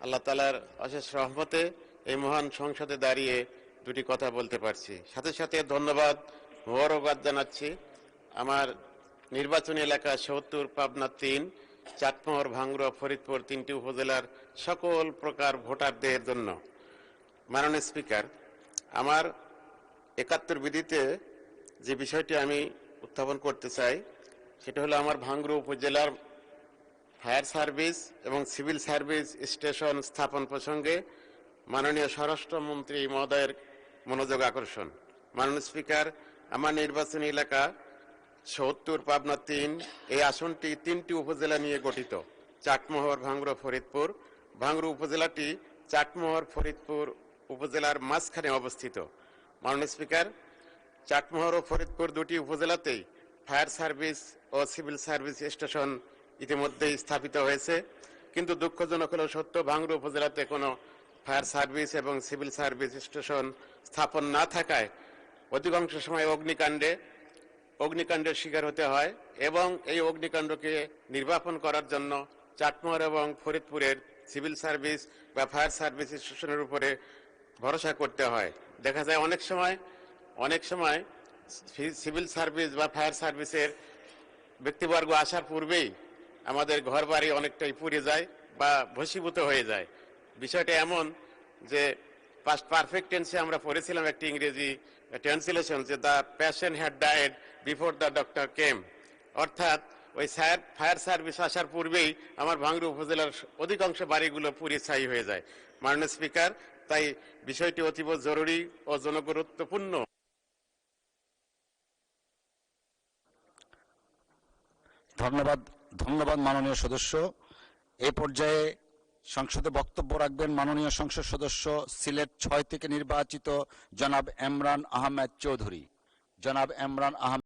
আল্লাহ তাআলার অশেষ রহমতে এই মহান সংসদে দাঁড়িয়ে দুটি কথা বলতে পারছি। সাথে সাথে ধন্যবাদ মোবারকবাদ জানাচ্ছি আমার নির্বাচনী এলাকা ৭০, পাবনা ৩, চাটমোহর, ভাঙ্গুড়া, ফরিদপুর তিনটি উপজেলার সকল প্রকার ভোটারদের জন্য। মাননীয় স্পিকার, আমার ৭১ বিধিতে যে বিষয়টি আমি উত্থাপন করতে চাই সেটা হলো আমার ভাঙ্গুড়া উপজেলার ফায়ার সার্ভিস এবং সিভিল সার্ভিস স্টেশন স্থাপন প্রসঙ্গে মাননীয় স্বরাষ্ট্রমন্ত্রী মহোদয়ের মনোযোগ আকর্ষণ। মাননীয় স্পিকার, আমার নির্বাচনী এলাকা ৭০, পাবনা ৩, এই আসনটি তিনটি উপজেলা নিয়ে গঠিত: চাটমোহর, ভাঙ্গুড়া, ফরিদপুর। ভাঙ্গুড়া উপজেলাটি চাটমোহর, ফরিদপুর উপজেলার মাঝখানে অবস্থিত। মাননীয় স্পিকার, চাটমোহর ও ফরিদপুর দুটি উপজেলাতেই ফায়ার সার্ভিস ও সিভিল সার্ভিস স্টেশন ইতিমধ্যেই স্থাপিত হয়েছে, কিন্তু দুঃখজনক হলেও সত্য, ভাঙ্গুড়া উপজেলাতে কোনো ফায়ার সার্ভিস এবং সিভিল সার্ভিস স্টেশন স্থাপন না থাকায় অধিকাংশ সময় অগ্নিকাণ্ডের শিকার হতে হয় এবং এই অগ্নিকাণ্ডকে নির্বাপন করার জন্য চাটমোহর এবং ফরিদপুরের সিভিল সার্ভিস বা ফায়ার সার্ভিস স্টেশনের উপরে ভরসা করতে হয়। দেখা যায় অনেক সময় সিভিল সার্ভিস বা ফায়ার সার্ভিসের ব্যক্তিবর্গ আসার পূর্বেই আমাদের ঘর বাড়ি অনেকটাই পুড়ে যায় বা ভস্মীভূত হয়ে যায়। বিষয়টা এমন যে পাস্ট পারফেক্ট টেন্সে আমরা পড়েছিলাম একটি ইংরেজি ট্রান্সলেশন, যে the patient had died before the doctor came, অর্থাৎ ওই ফায়ার সার্ভিস আসার পূর্বেই আমার ভাঙ্গুড়া উপজেলার অধিকাংশ বাড়িগুলো পুড়ে ছাই হয়ে যায়। মাননীয় স্পিকার, তাই বিষয়টি অতীব জরুরি ও জনগুরুত্বপূর্ণ। ধন্যবাদ মাননীয় সদস্য। এই পর্যায়ে সংসদে বক্তব্য রাখবেন মাননীয় সংসদ সদস্য সিলেট ৬ থেকে নির্বাচিত জনাব এমরান আহমেদ চৌধুরী। জনাব এমরান আহমেদ।